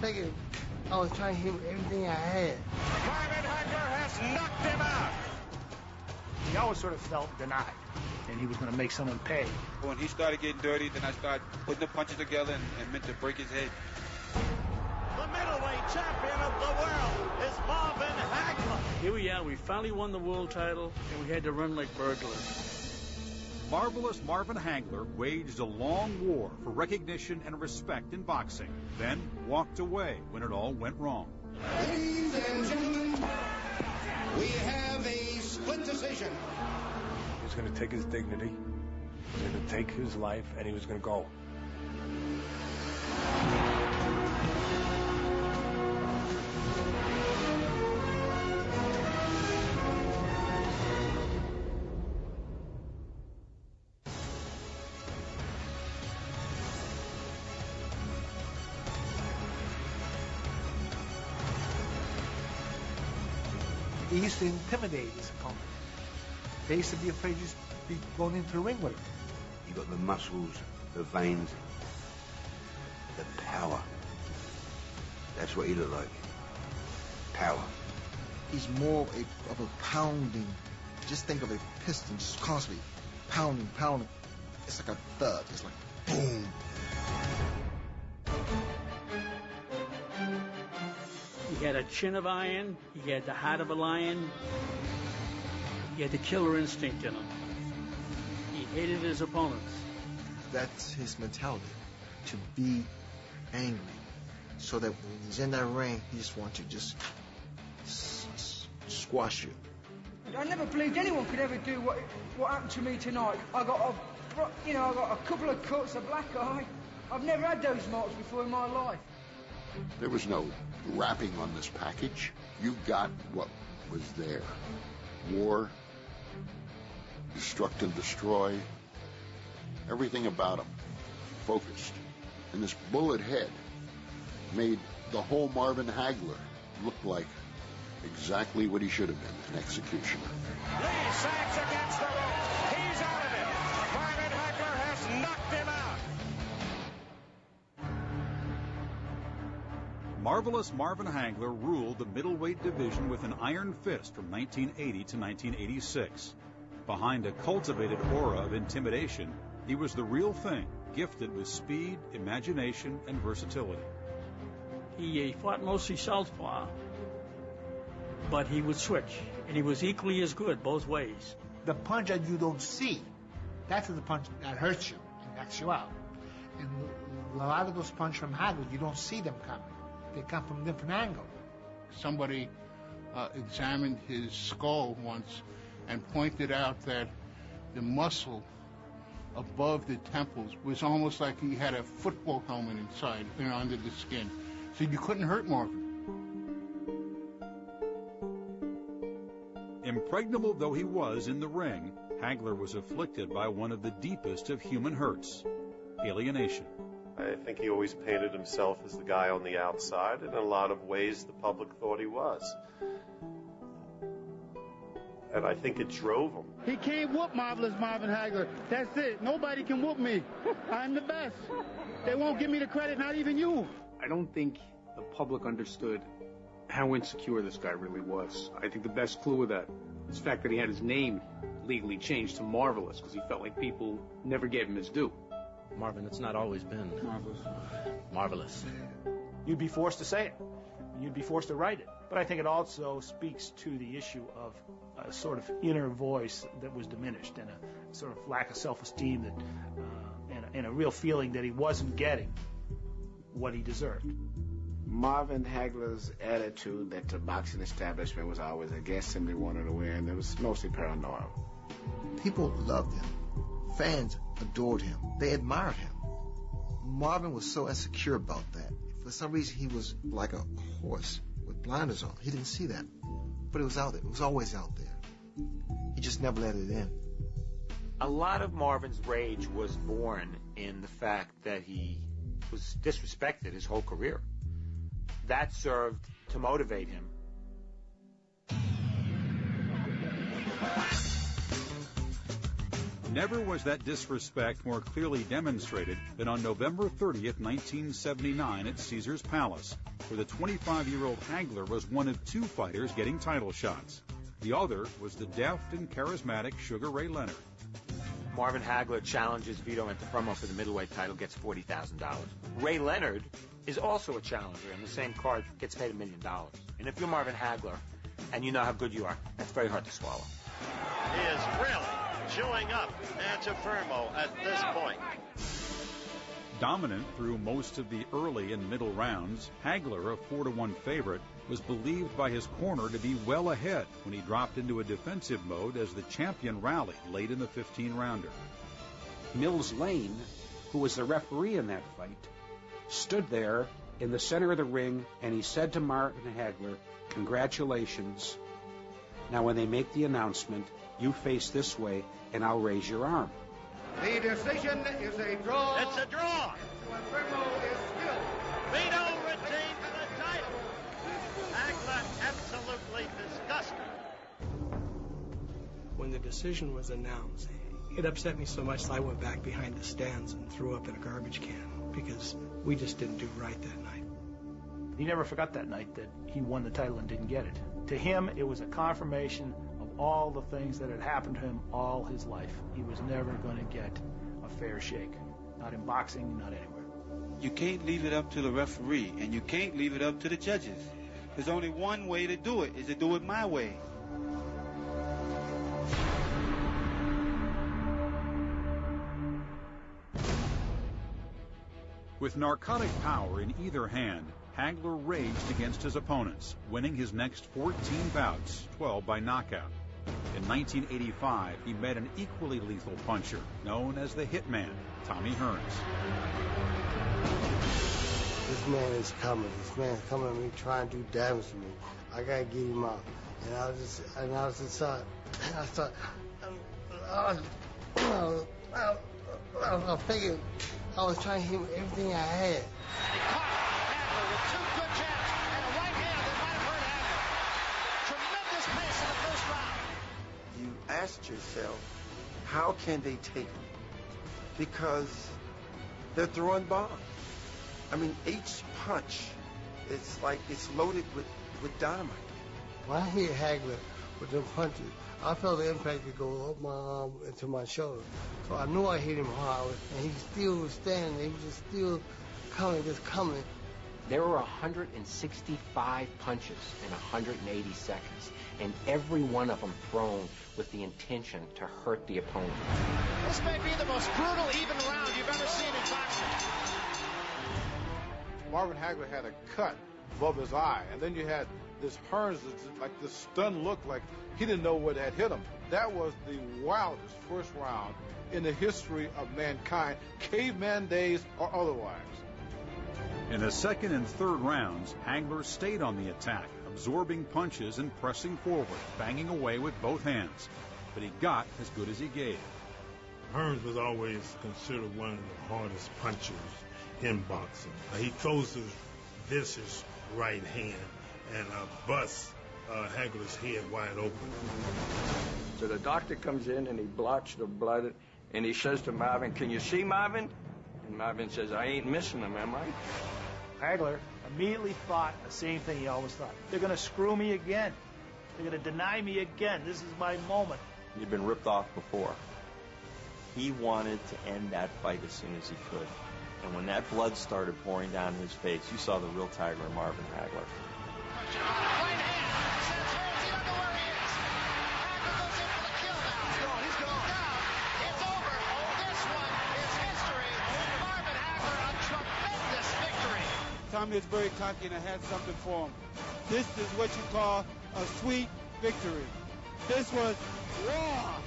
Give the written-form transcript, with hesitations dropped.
figured I was trying to hit with everything I had. Marvin Hagler has knocked him out. He always sort of felt denied, and he was going to make someone pay. When he started getting dirty, then I started putting the punches together and meant to break his head. The middleweight champion of the world is Marvin Hagler. Here we are. We finally won the world title, and we had to run like burglars. Marvelous Marvin Hagler waged a long war for recognition and respect in boxing, then walked away when it all went wrong. Ladies and gentlemen, we have a split decision. He was going to take his dignity, he was going to take his life, and he was going to go. He used to intimidate his opponent. They used to be afraid to just be going into the ring with him. You got the muscles, the veins, the power. That's what he looked like. Power. He's more of a pounding. Just think of a piston just constantly pounding. It's like a thud. It's like boom. He had a chin of iron. He had the heart of a lion. He had the killer instinct in him. He hated his opponents. That's his mentality, to be angry, so that when he's in that ring, he just wants to just squash you. I never believed anyone could ever do what happened to me tonight. I got a couple of cuts, a black eye. I've never had those marks before in my life. There was no wrapping on this package. You got what was there. War, destruct and destroy, everything about him focused. And this bullet head made the whole Marvin Hagler look like exactly what he should have been, an executioner. Lee sags against the ropes. He's out of it. Marvin Hagler has knocked him out. Marvelous Marvin Hagler ruled the middleweight division with an iron fist from 1980 to 1986. Behind a cultivated aura of intimidation, he was the real thing, gifted with speed, imagination, and versatility. He fought mostly southpaw, but he would switch, and he was equally as good both ways. The punch that you don't see, that's the punch that hurts you and knocks you out. And a lot of those punches from Hagler, you don't see them coming. They come from a different angle. Somebody examined his skull once and pointed out that the muscle above the temples was almost like he had a football helmet inside, under the skin. So you couldn't hurt Marvin. Impregnable though he was in the ring, Hagler was afflicted by one of the deepest of human hurts, alienation. I think he always painted himself as the guy on the outside, and in a lot of ways the public thought he was. And I think it drove him. He can't whoop Marvelous Marvin Hagler. That's it. Nobody can whoop me. I'm the best. They won't give me the credit, not even you. I don't think the public understood how insecure this guy really was. I think the best clue of that is the fact that he had his name legally changed to Marvelous, because he felt like people never gave him his due. Marvin, it's not always been marvelous. You'd be forced to say it. You'd be forced to write it. But I think it also speaks to the issue of a sort of inner voice that was diminished, and a sort of lack of self-esteem, that, and a real feeling that he wasn't getting what he deserved. Marvin Hagler's attitude that the boxing establishment was always against him, they wanted to win, it was mostly paranoid. People loved him. Fans adored him. They admired him. Marvin was so insecure about that. For some reason, he was like a horse with blinders on. He didn't see that. But it was out there. It was always out there. He just never let it in. A lot of Marvin's rage was born in the fact that he was disrespected his whole career. That served to motivate him. Never was that disrespect more clearly demonstrated than on November 30th, 1979 at Caesar's Palace, where the 25-year-old Hagler was one of two fighters getting title shots. The other was the deft and charismatic Sugar Ray Leonard. Marvin Hagler challenges Vito Antuofermo for the middleweight title, gets $40,000. Ray Leonard is also a challenger, and the same card gets paid $1 million. And if you're Marvin Hagler and you know how good you are, that's very hard to swallow. He is really chewing up Antuofermo at this point. Dominant through most of the early and middle rounds, Hagler, a 4-1 favorite, was believed by his corner to be well ahead when he dropped into a defensive mode as the champion rallied late in the 15-rounder. Mills Lane, who was the referee in that fight, stood there in the center of the ring, and he said to Marvin Hagler, "Congratulations. Now when they make the announcement, you face this way, and I'll raise your arm." The decision is a draw. It's a draw. Antuofermo is still. Vito retains the title. Hagler absolutely disgusted. When the decision was announced, it upset me so much that I went back behind the stands and threw up in a garbage can because we just didn't do right that night. He never forgot that night that he won the title and didn't get it. To him, it was a confirmation of all the things that had happened to him all his life. He was never going to get a fair shake. Not in boxing, not anywhere. You can't leave it up to the referee, and you can't leave it up to the judges. There's only one way to do it, is to do it my way. With narcotic power in either hand, Hagler raged against his opponents, winning his next 14 bouts, 12 by knockout. In 1985, he met an equally lethal puncher, known as the Hitman, Tommy Hearns. This man is coming. This man is coming at me, trying to do damage to me. I gotta get him out. And I was thinking, I was trying to hit him everything I had. You asked yourself, how can they take him? Because they're throwing bombs. I mean, each punch, it's like it's loaded with dynamite. When I hit Hagler with them punches, I felt the impact to go up my arm into my shoulder. So I knew I hit him hard, and he still was standing. He was just still coming. There were 165 punches in 180 seconds, and every one of them thrown with the intention to hurt the opponent. This may be the most brutal, even round you've ever seen in boxing. Marvin Hagler had a cut above his eye, and then you had this Hearns, like this stunned look, like he didn't know what had hit him. That was the wildest first round in the history of mankind, caveman days or otherwise. In the second and third rounds, Hagler stayed on the attack, absorbing punches and pressing forward, banging away with both hands. But he got as good as he gave. Hearns was always considered one of the hardest punchers in boxing. He throws his vicious right hand and busts Hagler's head wide open. So the doctor comes in and he blots the blood and he says to Marvin, "Can you see, Marvin?" And Marvin says, "I ain't missing him, am I?" Hagler immediately thought the same thing he always thought. They're going to screw me again. They're going to deny me again. This is my moment. He'd been ripped off before. He wanted to end that fight as soon as he could. And when that blood started pouring down his face, you saw the real tiger in Marvin Hagler. Tommy is very cocky, and I had something for him. This is what you call a sweet victory. This was raw.